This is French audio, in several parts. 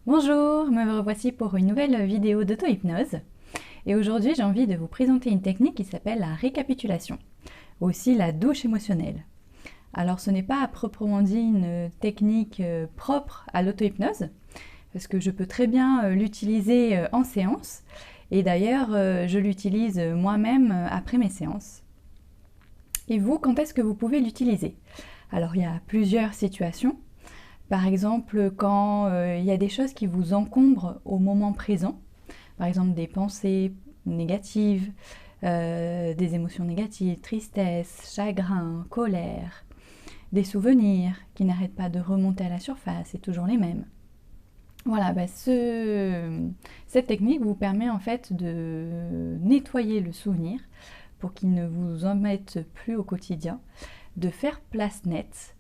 Bonjour, me revoici pour une nouvelle vidéo d'auto-hypnose. Et aujourd'hui, j'ai envie de vous présenter une technique qui s'appelle la récapitulation, aussi la douche émotionnelle. Alors, ce n'est pas à proprement dit une technique propre à l'auto-hypnose, parce que je peux très bien l'utiliser en séance. Et d'ailleurs, je l'utilise moi-même après mes séances. Et vous, quand est-ce que vous pouvez l'utiliser? Alors, il y a plusieurs situations. Par exemple, quand il y a des choses qui vous encombrent au moment présent, par exemple des pensées négatives, des émotions négatives, tristesse, chagrin, colère, des souvenirs qui n'arrêtent pas de remonter à la surface et toujours les mêmes. Voilà, cette technique vous permet en fait de nettoyer le souvenir pour qu'il ne vous embête plus au quotidien, de faire place nette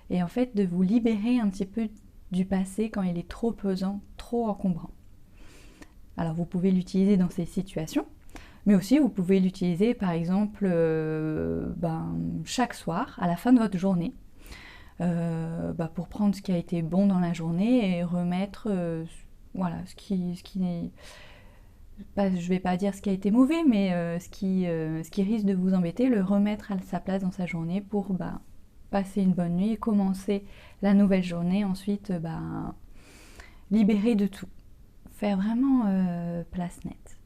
et en fait de vous libérer un petit peu du passé quand il est trop pesant, trop encombrant. Alors vous pouvez l'utiliser dans ces situations, mais aussi vous pouvez l'utiliser par exemple chaque soir à la fin de votre journée pour prendre ce qui a été bon dans la journée et remettre voilà, ce qui n'est pas, je ne vais pas dire ce qui a été mauvais, mais ce qui risque de vous embêter, le remettre à sa place dans sa journée pour passer une bonne nuit et commencer la nouvelle journée, ensuite libérer de tout, faire vraiment place nette.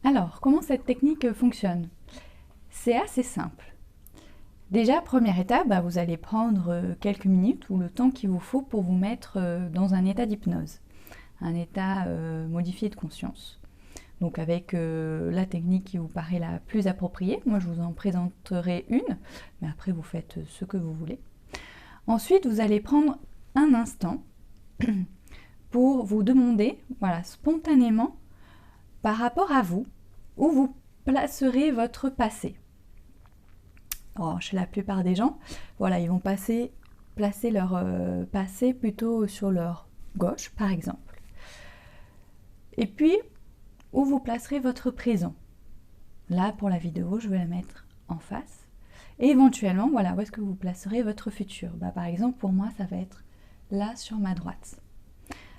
Alors, comment cette technique fonctionne? C'est assez simple. Déjà, première étape, vous allez prendre quelques minutes ou le temps qu'il vous faut pour vous mettre dans un état d'hypnose, un état modifié de conscience. Donc avec la technique qui vous paraît la plus appropriée. Moi, je vous en présenterai une, mais après, vous faites ce que vous voulez. Ensuite, vous allez prendre un instant pour vous demander, voilà, spontanément, par rapport à vous, où vous placerez votre passé. Alors, chez la plupart des gens, voilà, ils vont placer leur passé plutôt sur leur gauche, par exemple. Et puis, où vous placerez votre présent. Là, pour la vidéo, je vais la mettre en face. Et éventuellement, voilà, où est-ce que vous placerez votre futur? Par exemple, pour moi, ça va être là sur ma droite.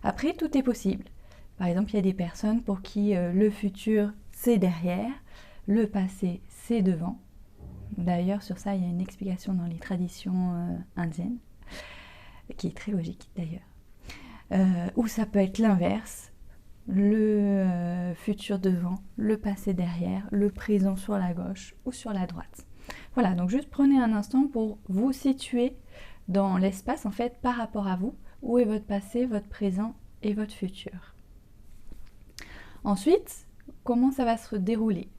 Après, tout est possible. Par exemple, il y a des personnes pour qui le futur, c'est derrière, le passé, c'est devant. D'ailleurs, sur ça, il y a une explication dans les traditions indiennes, qui est très logique d'ailleurs. Ou ça peut être l'inverse, le futur devant, le passé derrière, le présent sur la gauche ou sur la droite. Voilà, donc juste prenez un instant pour vous situer dans l'espace en fait par rapport à vous, où est votre passé, votre présent et votre futur. Ensuite, comment ça va se dérouler?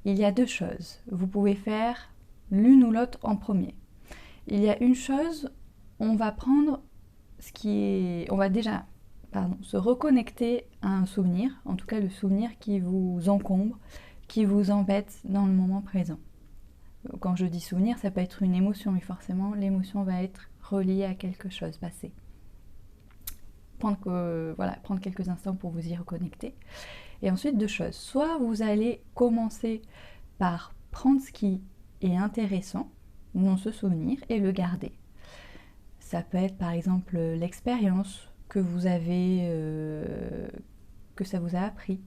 Il y a deux choses. Vous pouvez faire l'une ou l'autre en premier. Il y a une chose, on va prendre on va déjà se reconnecter à un souvenir, en tout cas le souvenir qui vous encombre, qui vous embête dans le moment présent. Quand je dis souvenir, ça peut être une émotion, mais forcément l'émotion va être reliée à quelque chose passé. Prendre quelques instants pour vous y reconnecter. Et ensuite, deux choses. Soit vous allez commencer par prendre ce qui est intéressant dans ce souvenir et le garder. Ça peut être par exemple l'expérience que vous avez, que ça vous a appris.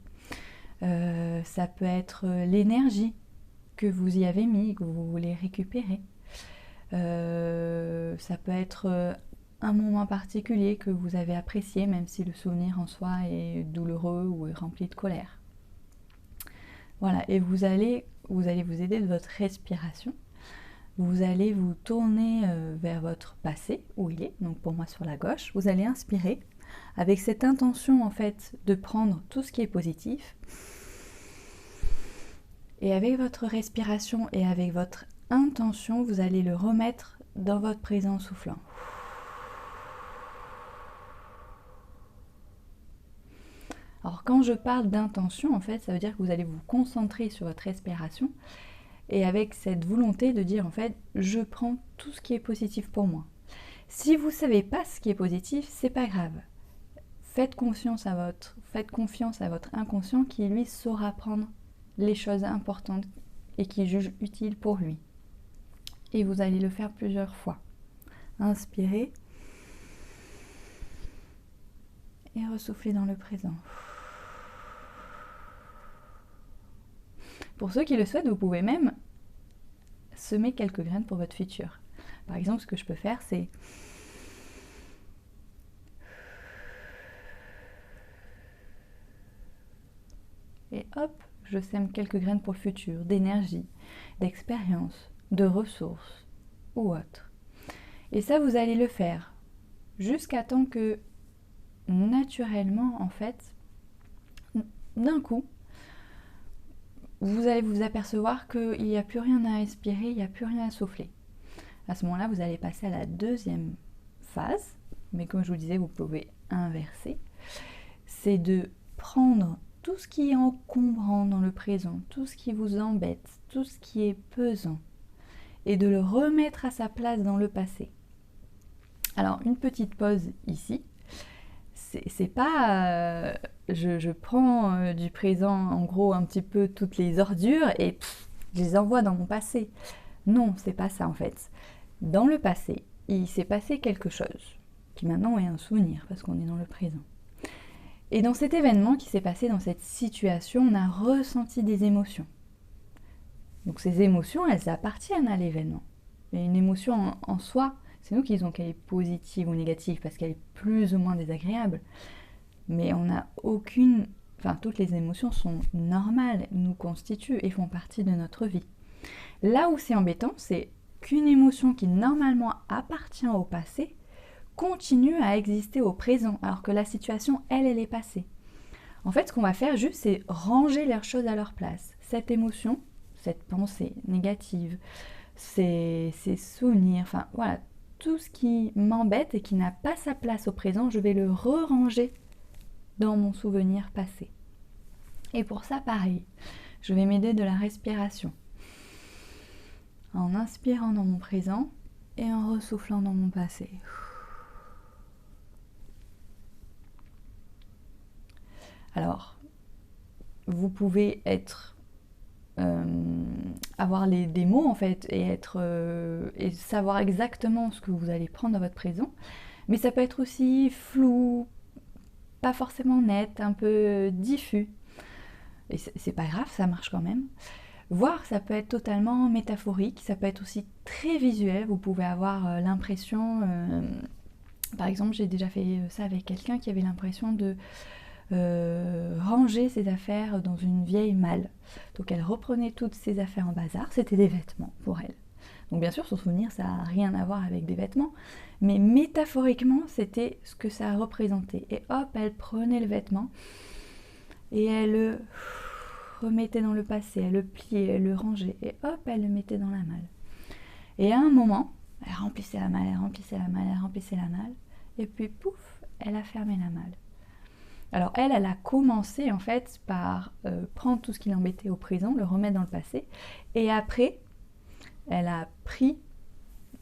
Ça peut être l'énergie que vous y avez mis, que vous voulez récupérer. Ça peut être un moment particulier que vous avez apprécié, même si le souvenir en soi est douloureux ou est rempli de colère. Voilà, et vous allez vous aider de votre respiration. Vous allez vous tourner vers votre passé, où il est, donc pour moi sur la gauche. Vous allez inspirer avec cette intention en fait de prendre tout ce qui est positif. Et avec votre respiration et avec votre intention, vous allez le remettre dans votre présent en soufflant. Alors quand je parle d'intention, en fait, ça veut dire que vous allez vous concentrer sur votre respiration et avec cette volonté de dire en fait, je prends tout ce qui est positif pour moi. Si vous ne savez pas ce qui est positif, c'est pas grave. Faites confiance à votre inconscient qui lui saura prendre les choses importantes et qui juge utiles pour lui. Et vous allez le faire plusieurs fois. Inspirez et ressoufflez dans le présent. Pour ceux qui le souhaitent, vous pouvez même semer quelques graines pour votre futur. Par exemple, ce que je peux faire, c'est et hop, je sème quelques graines pour le futur, d'énergie, d'expérience, de ressources ou autre. Et ça, vous allez le faire jusqu'à temps que, naturellement, en fait, d'un coup, vous allez vous apercevoir qu'il n'y a plus rien à respirer, il n'y a plus rien à souffler. À ce moment-là, vous allez passer à la deuxième phase, mais comme je vous disais, vous pouvez inverser. C'est de prendre tout ce qui est encombrant dans le présent, tout ce qui vous embête, tout ce qui est pesant, et de le remettre à sa place dans le passé. Alors, une petite pause ici. C'est pas je prends du présent, en gros, un petit peu toutes les ordures et je les envoie dans mon passé. Non, c'est pas ça en fait. Dans le passé, il s'est passé quelque chose qui maintenant est un souvenir parce qu'on est dans le présent. Et dans cet événement qui s'est passé, dans cette situation, on a ressenti des émotions. Donc ces émotions, elles appartiennent à l'événement. Et une émotion en soi, c'est nous qui disons qu'elle est positive ou négative parce qu'elle est plus ou moins désagréable. Mais on n'a aucune... Enfin, toutes les émotions sont normales, nous constituent et font partie de notre vie. Là où c'est embêtant, c'est qu'une émotion qui normalement appartient au passé continue à exister au présent, alors que la situation, elle est passée. En fait, ce qu'on va faire juste, c'est ranger les choses à leur place. Cette émotion, cette pensée négative, ces souvenirs, enfin voilà, tout ce qui m'embête et qui n'a pas sa place au présent, je vais le re-ranger dans mon souvenir passé. Et pour ça, pareil, je vais m'aider de la respiration. En inspirant dans mon présent et en ressoufflant dans mon passé. Alors, vous pouvez avoir des mots en fait et savoir exactement ce que vous allez prendre dans votre présent, mais ça peut être aussi flou, pas forcément net, un peu diffus. Et c'est pas grave, ça marche quand même. Voire ça peut être totalement métaphorique, ça peut être aussi très visuel. Vous pouvez avoir l'impression, par exemple, j'ai déjà fait ça avec quelqu'un qui avait l'impression de ranger ses affaires dans une vieille malle. Donc elle reprenait toutes ses affaires en bazar, c'était des vêtements pour elle. Donc bien sûr, son souvenir, ça n'a rien à voir avec des vêtements, mais métaphoriquement, c'était ce que ça représentait. Et hop, elle prenait le vêtement et elle le remettait dans le passé, elle le pliait, elle le rangeait, et hop, elle le mettait dans la malle. Et à un moment, elle remplissait la malle, elle remplissait la malle, elle remplissait la malle, et puis pouf, elle a fermé la malle. Alors elle a commencé en fait par prendre tout ce qui l'embêtait au présent, le remettre dans le passé, et après, elle a pris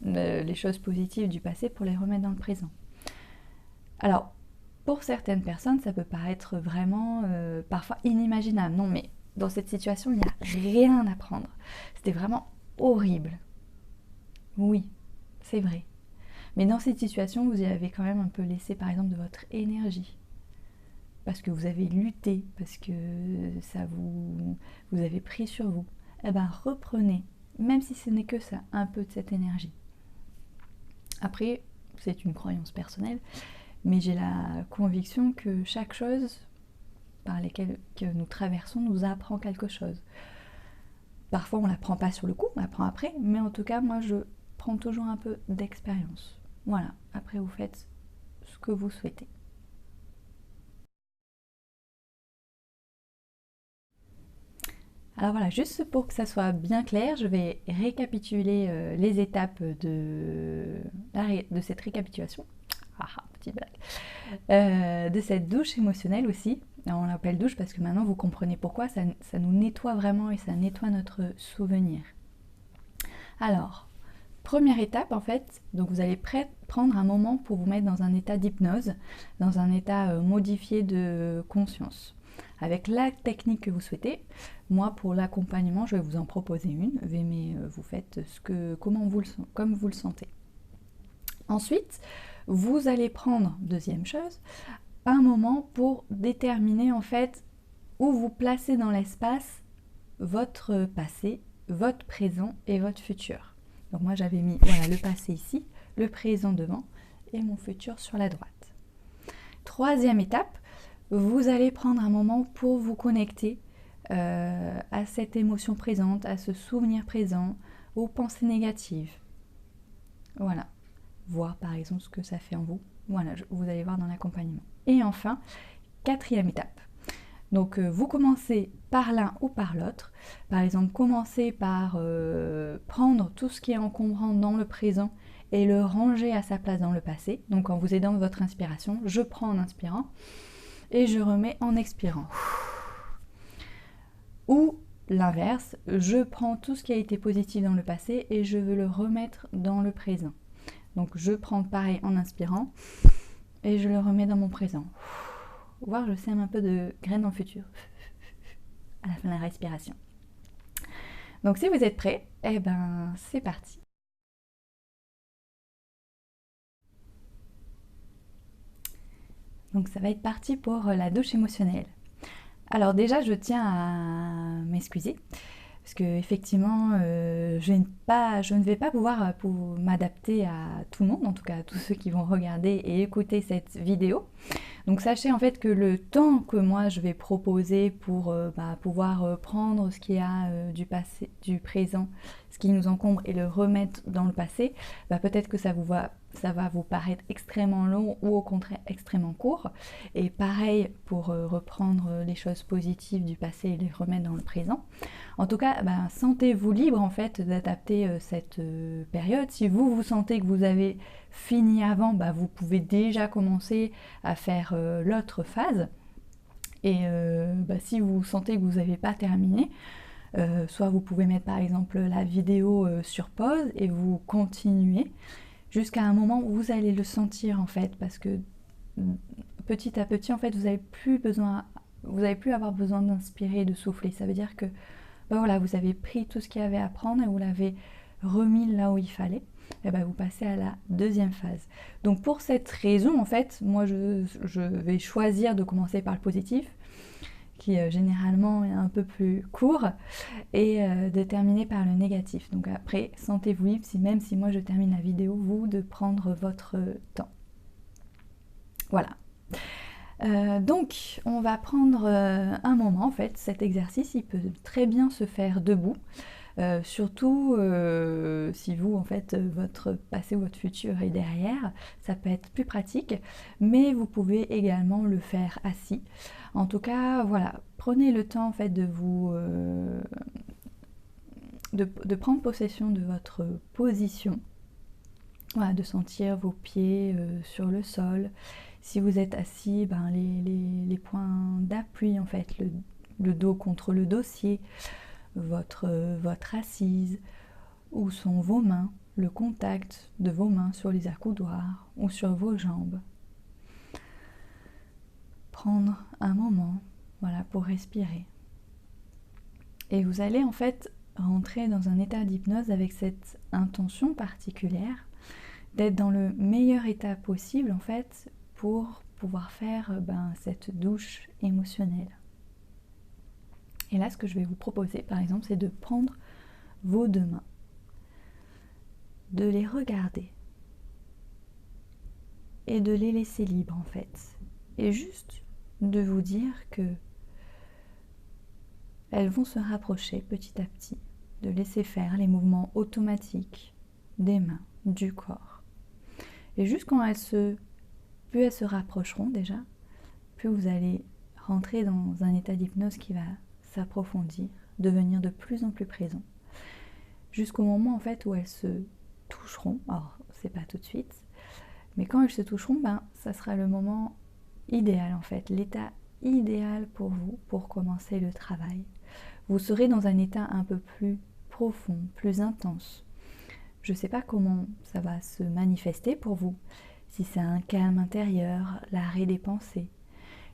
les choses positives du passé pour les remettre dans le présent. Alors, pour certaines personnes, ça peut paraître vraiment parfois inimaginable. Non, mais dans cette situation, il n'y a rien à prendre. C'était vraiment horrible. Oui, c'est vrai. Mais dans cette situation, vous y avez quand même un peu laissé, par exemple, de votre énergie. Parce que vous avez lutté, parce que ça vous avez pris sur vous. Eh bien, reprenez, même si ce n'est que ça, un peu de cette énergie. Après, c'est une croyance personnelle, mais j'ai la conviction que chaque chose par lesquelles que nous traversons nous apprend quelque chose. Parfois, on ne l'apprend pas sur le coup, on l'apprend après, mais en tout cas, moi, je prends toujours un peu d'expérience. Voilà, après, vous faites ce que vous souhaitez. Alors voilà, juste pour que ça soit bien clair, je vais récapituler les étapes de cette récapitulation. Ah, petite blague. De cette douche émotionnelle aussi. Alors, on l'appelle douche parce que maintenant vous comprenez pourquoi, ça nous nettoie vraiment et ça nettoie notre souvenir. Alors, Première étape en fait, donc vous allez prendre un moment pour vous mettre dans un état d'hypnose, dans un état modifié de conscience, avec la technique que vous souhaitez. Moi pour l'accompagnement, je vais vous en proposer une, mais vous faites comme vous le sentez. Ensuite, vous allez prendre, deuxième chose, un moment pour déterminer en fait où vous placez dans l'espace votre passé, votre présent et votre futur. Donc moi j'avais mis voilà, le passé ici, le présent devant et mon futur sur la droite. Troisième étape, vous allez prendre un moment pour vous connecter à cette émotion présente, à ce souvenir présent, aux pensées négatives. Voilà, voir par exemple ce que ça fait en vous. Voilà, vous allez voir dans l'accompagnement. Et enfin, quatrième étape. Donc vous commencez par l'un ou par l'autre. Par exemple, commencez par prendre tout ce qui est encombrant dans le présent et le ranger à sa place dans le passé. Donc en vous aidant de votre inspiration, je prends en inspirant et je remets en expirant. Ou l'inverse, je prends tout ce qui a été positif dans le passé et je veux le remettre dans le présent. Donc je prends pareil en inspirant et je le remets dans mon présent. Voir, je sème un peu de graines dans le futur à la fin de la respiration. Donc si vous êtes prêts, eh ben c'est parti. Donc ça va être parti pour la douche émotionnelle. Alors déjà, je tiens à m'excuser parce que effectivement, je ne vais pas pouvoir m'adapter à tout le monde, en tout cas à tous ceux qui vont regarder et écouter cette vidéo. Donc sachez en fait que le temps que moi je vais proposer pour pouvoir prendre ce qu'il y a du passé, du présent, ce qui nous encombre et le remettre dans le passé, peut-être que ça va vous paraître extrêmement long ou au contraire extrêmement court. Et pareil pour reprendre les choses positives du passé et les remettre dans le présent. En tout cas, sentez-vous libre en fait d'adapter cette période. Si vous sentez que vous avez fini avant, vous pouvez déjà commencer à faire l'autre phase. Et si vous sentez que vous n'avez pas terminé, soit vous pouvez mettre par exemple la vidéo sur pause et vous continuez jusqu'à un moment où vous allez le sentir en fait, parce que petit à petit en fait vous n'allez plus avoir besoin d'inspirer et de souffler. Ça veut dire que voilà, vous avez pris tout ce qu'il y avait à prendre et vous l'avez remis là où il fallait. Et vous passez à la deuxième phase. Donc pour cette raison en fait, moi je vais choisir de commencer par le positif, qui généralement est un peu plus court, et de terminer par le négatif. Donc après, sentez-vous libre, même si moi je termine la vidéo, vous de prendre votre temps. Voilà. Donc on va prendre un moment en fait. Cet exercice il peut très bien se faire debout, surtout si vous en fait votre passé ou votre futur est derrière, ça peut être plus pratique, mais vous pouvez également le faire assis. En tout cas voilà, prenez le temps en fait de vous de prendre possession de votre position. Voilà, de sentir vos pieds sur le sol. Si vous êtes assis, les points d'appui, en fait, le dos contre le dossier, votre assise, où sont vos mains, le contact de vos mains sur les accoudoirs ou sur vos jambes. Prendre un moment, voilà, pour respirer. Et vous allez en fait rentrer dans un état d'hypnose avec cette intention particulière d'être dans le meilleur état possible en fait pour pouvoir faire cette douche émotionnelle. Et là, ce que je vais vous proposer par exemple, c'est de prendre vos deux mains, de les regarder et de les laisser libres en fait, et juste de vous dire que elles vont se rapprocher petit à petit, de laisser faire les mouvements automatiques des mains, du corps. Et juste quand plus elles se rapprocheront déjà, plus vous allez rentrer dans un état d'hypnose qui va s'approfondir, devenir de plus en plus présent. Jusqu'au moment en fait où elles se toucheront, alors c'est pas tout de suite, mais quand elles se toucheront, ça sera le moment idéal en fait, l'état idéal pour vous pour commencer le travail. Vous serez dans un état un peu plus profond, plus intense. Je ne sais pas comment ça va se manifester pour vous, si c'est un calme intérieur, l'arrêt des pensées,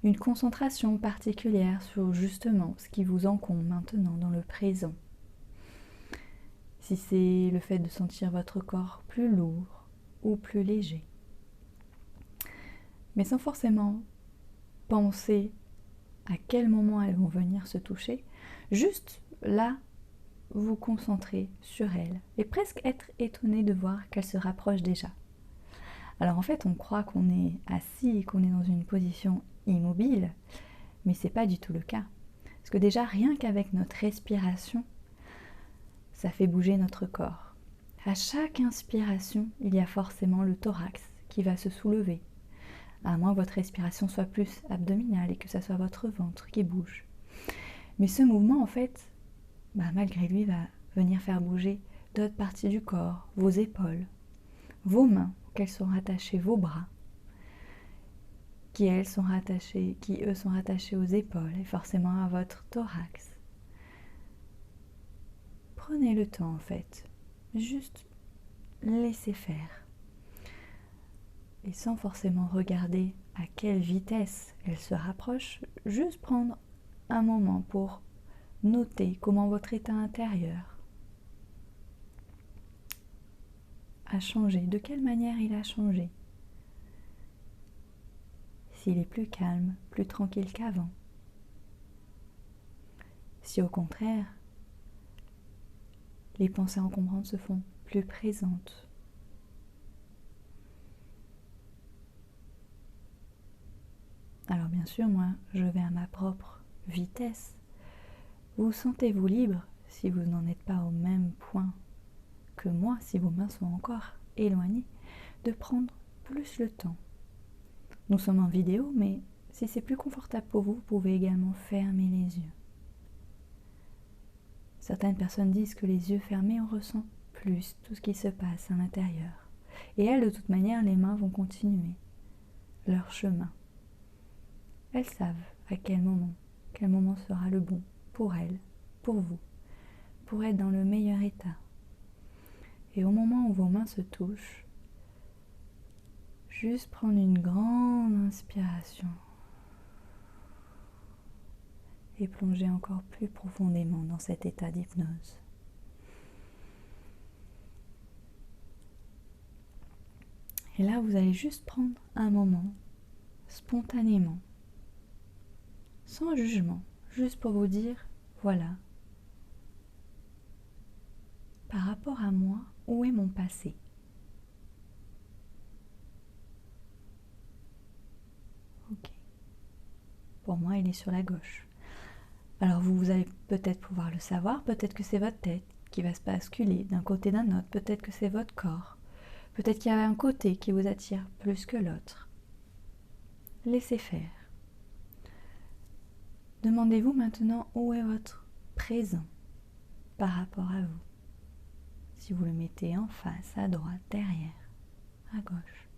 une concentration particulière sur justement ce qui vous encombre maintenant dans le présent. Si c'est le fait de sentir votre corps plus lourd ou plus léger. Mais sans forcément penser à quel moment elles vont venir se toucher, juste là, vous concentrer sur elles et presque être étonné de voir qu'elles se rapprochent déjà. Alors en fait, on croit qu'on est assis, qu'on est dans une position immobile, mais c'est pas du tout le cas. Parce que déjà, rien qu'avec notre respiration, ça fait bouger notre corps. À chaque inspiration, il y a forcément le thorax qui va se soulever, à moins que votre respiration soit plus abdominale et que ça soit votre ventre qui bouge. Mais ce mouvement, en fait, malgré lui, va venir faire bouger d'autres parties du corps, vos épaules, vos mains, auxquelles sont rattachés vos bras, qui eux sont rattachés aux épaules et forcément à votre thorax. Prenez le temps en fait, juste laissez faire. Et sans forcément regarder à quelle vitesse elle se rapproche, juste prendre un moment pour noter comment votre état intérieur a changé, de quelle manière il a changé. S'il est plus calme, plus tranquille qu'avant. Si au contraire, les pensées encombrantes se font plus présentes. Alors bien sûr, moi, je vais à ma propre vitesse. Vous sentez-vous libre, si vous n'en êtes pas au même point que moi, si vos mains sont encore éloignées, de prendre plus le temps. Nous sommes en vidéo, mais si c'est plus confortable pour vous, vous pouvez également fermer les yeux. Certaines personnes disent que les yeux fermés, on ressent plus tout ce qui se passe à l'intérieur. Et elles, de toute manière, les mains vont continuer leur chemin. Elles savent à quel moment sera le bon pour elles, pour vous, pour être dans le meilleur état. Et au moment où vos mains se touchent, juste prendre une grande inspiration et plonger encore plus profondément dans cet état d'hypnose. Et là, vous allez juste prendre un moment, spontanément, sans jugement, juste pour vous dire, voilà, par rapport à moi, où est mon passé ? Ok. Pour moi, il est sur la gauche. Alors vous allez peut-être pouvoir le savoir, peut-être que c'est votre tête qui va se basculer d'un côté d'un autre, peut-être que c'est votre corps, peut-être qu'il y a un côté qui vous attire plus que l'autre. Laissez faire. Demandez-vous maintenant où est votre présent par rapport à vous. Si vous le mettez en face, à droite, derrière, à gauche.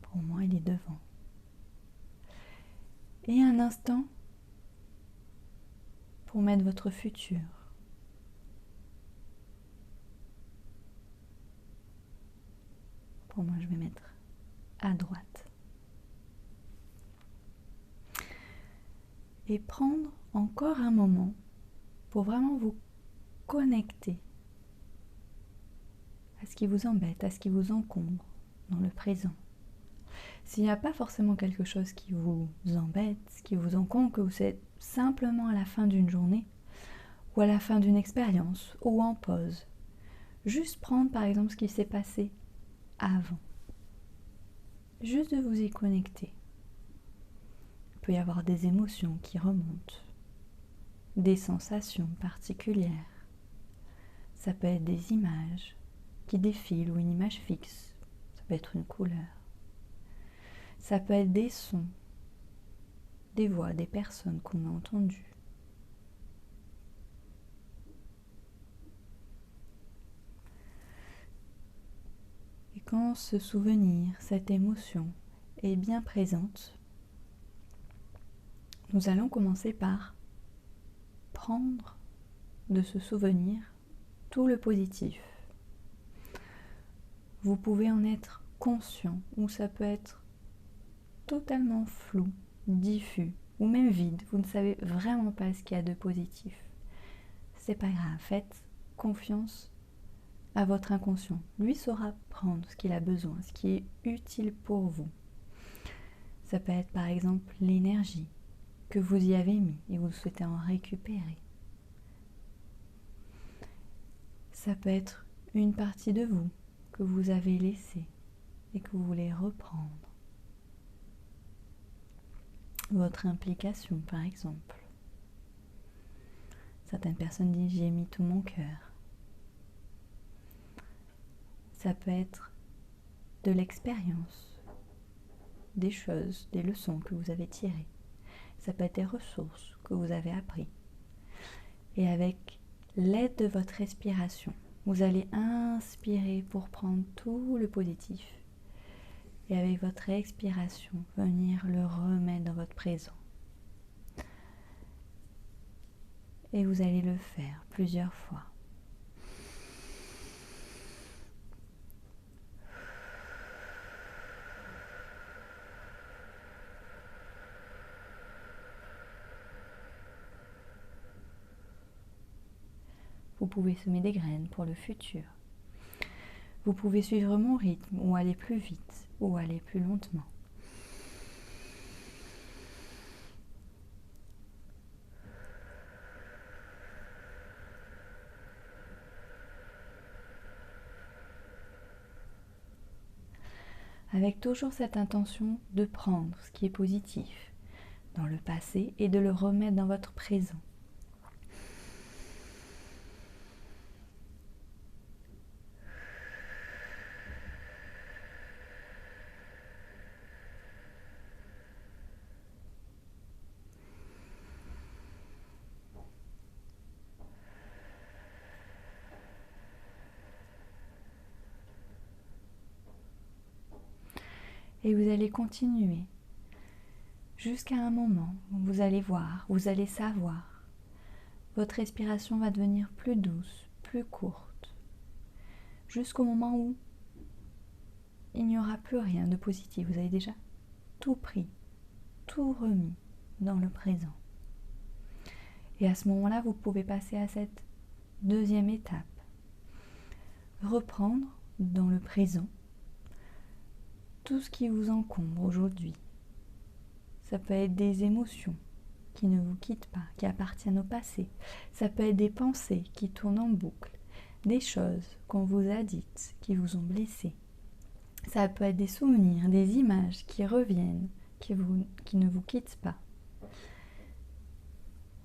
Pour moi, il est devant. Et un instant pour mettre votre futur. Pour moi, je vais mettre à droite. Et prendre encore un moment pour vraiment vous connecter à ce qui vous embête, à ce qui vous encombre dans le présent. S'il n'y a pas forcément quelque chose qui vous embête, qui vous encombre, que vous êtes simplement à la fin d'une journée, ou à la fin d'une expérience, ou en pause, juste prendre par exemple ce qui s'est passé avant. Juste de vous y connecter. Il peut y avoir des émotions qui remontent, des sensations particulières. Ça peut être des images qui défilent ou une image fixe. Ça peut être une couleur. Ça peut être des sons, des voix, des personnes qu'on a entendues. Et quand ce souvenir, cette émotion est bien présente, nous allons commencer par prendre de se souvenir tout le positif. Vous pouvez en être conscient ou ça peut être totalement flou, diffus ou même vide. Vous ne savez vraiment pas ce qu'il y a de positif. C'est pas grave, faites confiance à votre inconscient. Lui saura prendre ce qu'il a besoin, ce qui est utile pour vous. Ça peut être par exemple l'énergie que vous y avez mis et vous souhaitez en récupérer. Ça peut être une partie de vous que vous avez laissée et que vous voulez reprendre. Votre implication par exemple. Certaines personnes disent j'y ai mis tout mon cœur. Ça peut être de l'expérience, des choses, des leçons que vous avez tirées. Ça peut être des ressources que vous avez apprises. Et avec l'aide de votre respiration, vous allez inspirer pour prendre tout le positif. Et avec votre expiration, venir le remettre dans votre présent. Et vous allez le faire plusieurs fois. Vous pouvez semer des graines pour le futur. Vous pouvez suivre mon rythme ou aller plus vite ou aller plus lentement. Avec toujours cette intention de prendre ce qui est positif dans le passé et de le remettre dans votre présent. Et vous allez continuer jusqu'à un moment où vous allez voir, vous allez savoir. Votre respiration va devenir plus douce, plus courte, jusqu'au moment où il n'y aura plus rien de positif. Vous avez déjà tout pris, tout remis dans le présent. Et à ce moment-là, vous pouvez passer à cette deuxième étape. Reprendre dans le présent tout ce qui vous encombre aujourd'hui. Ça peut être des émotions qui ne vous quittent pas, qui appartiennent au passé. Ça peut être des pensées qui tournent en boucle, des choses qu'on vous a dites, qui vous ont blessé. Ça peut être des souvenirs, des images qui reviennent, qui ne vous quittent pas.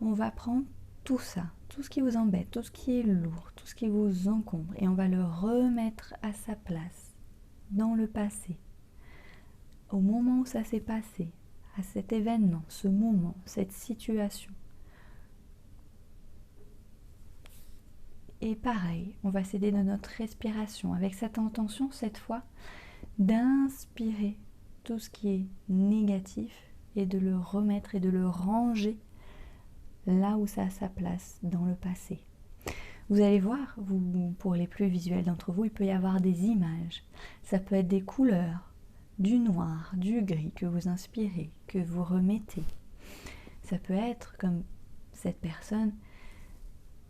On va prendre tout ça, tout ce qui vous embête, tout ce qui est lourd, tout ce qui vous encombre, et on va le remettre à sa place, dans le passé. Au moment où ça s'est passé, à cet événement, ce moment, cette situation. Et pareil, on va s'aider de notre respiration, avec cette intention, cette fois, d'inspirer tout ce qui est négatif et de le remettre et de le ranger là où ça a sa place dans le passé. Vous allez voir, pour les plus visuels d'entre vous, il peut y avoir des images. Ça peut être des couleurs, du noir, du gris que vous inspirez, que vous remettez. Ça peut être, comme cette personne,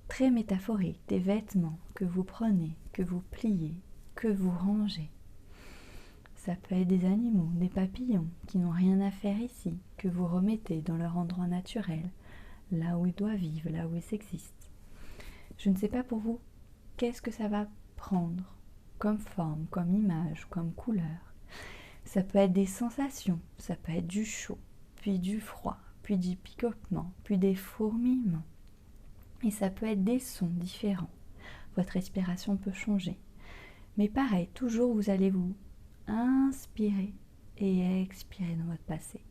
très métaphorique, des vêtements que vous prenez, que vous pliez, que vous rangez. Ça peut être des animaux, des papillons qui n'ont rien à faire ici, que vous remettez dans leur endroit naturel, là où ils doivent vivre, là où ils existent. Je ne sais pas pour vous, qu'est-ce que ça va prendre comme forme, comme image, comme couleur. Ça peut être des sensations, ça peut être du chaud, puis du froid, puis du picotement, puis des fourmillements. Et ça peut être des sons différents. Votre respiration peut changer. Mais pareil, toujours vous allez vous inspirer et expirer dans votre passé.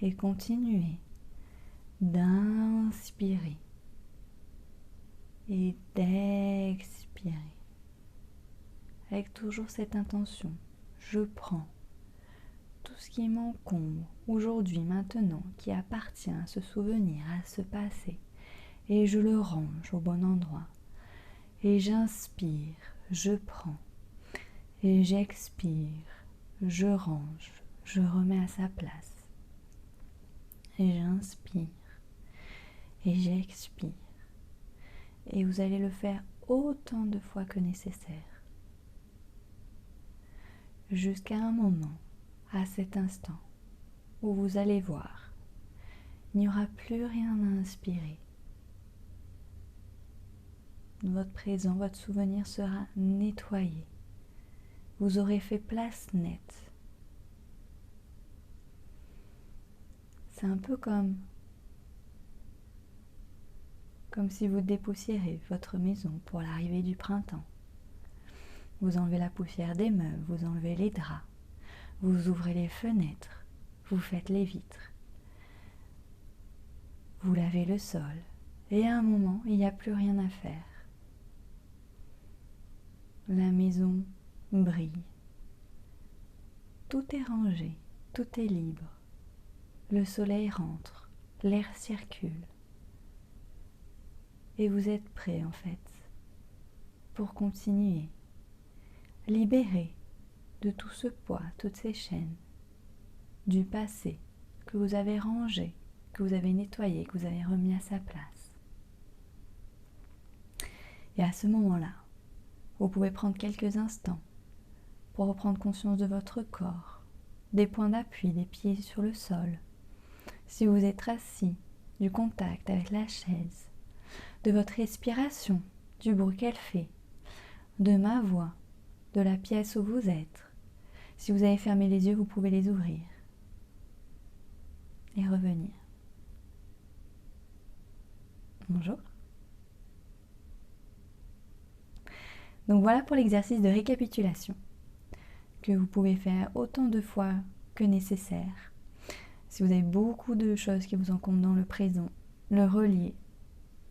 et continuez d'inspirer et d'expirer avec toujours cette intention. Je prends tout ce qui m'encombre aujourd'hui, maintenant, qui appartient à ce souvenir, à ce passé, et je le range au bon endroit. Et j'inspire, je prends, et j'expire, je range, je remets à sa place. Et j'inspire, et j'expire. Et vous allez le faire autant de fois que nécessaire, jusqu'à un moment, à cet instant, où vous allez voir, il n'y aura plus rien à inspirer. Votre présent, votre souvenir sera nettoyé. Vous aurez fait place nette. C'est un peu comme si vous dépoussiérez votre maison pour l'arrivée du printemps. Vous enlevez la poussière des meubles, vous enlevez les draps, vous ouvrez les fenêtres, vous faites les vitres, vous lavez le sol, et à un moment, il n'y a plus rien à faire. La maison brille. Tout est rangé, tout est libre. Le soleil rentre, l'air circule. Et vous êtes prêt en fait pour continuer. Libéré de tout ce poids, toutes ces chaînes du passé que vous avez rangé, que vous avez nettoyé, que vous avez remis à sa place. Et à ce moment-là, vous pouvez prendre quelques instants pour reprendre conscience de votre corps, des points d'appui, des pieds sur le sol. Si vous êtes assis, du contact avec la chaise, de votre respiration, du bruit qu'elle fait, de ma voix, de la pièce où vous êtes. Si vous avez fermé les yeux, vous pouvez les ouvrir et revenir. Bonjour. Donc voilà pour l'exercice de récapitulation que vous pouvez faire autant de fois que nécessaire. Si vous avez beaucoup de choses qui vous encombrent dans le présent, le relier,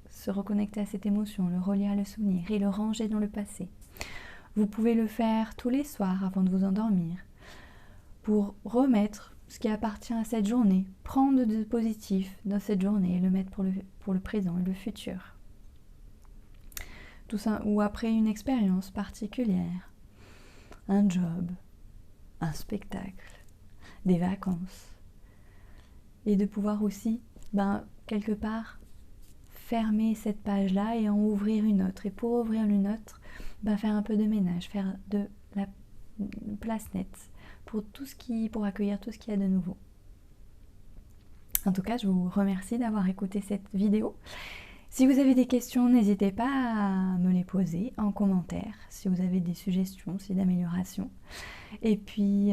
se reconnecter à cette émotion, le relier à le souvenir et le ranger dans le passé. Vous pouvez le faire tous les soirs avant de vous endormir pour remettre ce qui appartient à cette journée, prendre de positif dans cette journée et le mettre pour le présent et le futur. Tout ça, ou après une expérience particulière, un job, un spectacle, des vacances. Et de pouvoir aussi, quelque part, fermer cette page-là et en ouvrir une autre. Et pour ouvrir une autre, faire un peu de ménage, faire de la place nette pour accueillir tout ce qu'il y a de nouveau. En tout cas, je vous remercie d'avoir écouté cette vidéo. Si vous avez des questions, n'hésitez pas à me les poser en commentaire, si vous avez des suggestions, d'amélioration. Et puis,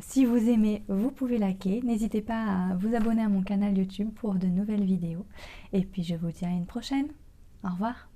si vous aimez, vous pouvez liker. N'hésitez pas à vous abonner à mon canal YouTube pour de nouvelles vidéos. Et puis, je vous dis à une prochaine. Au revoir.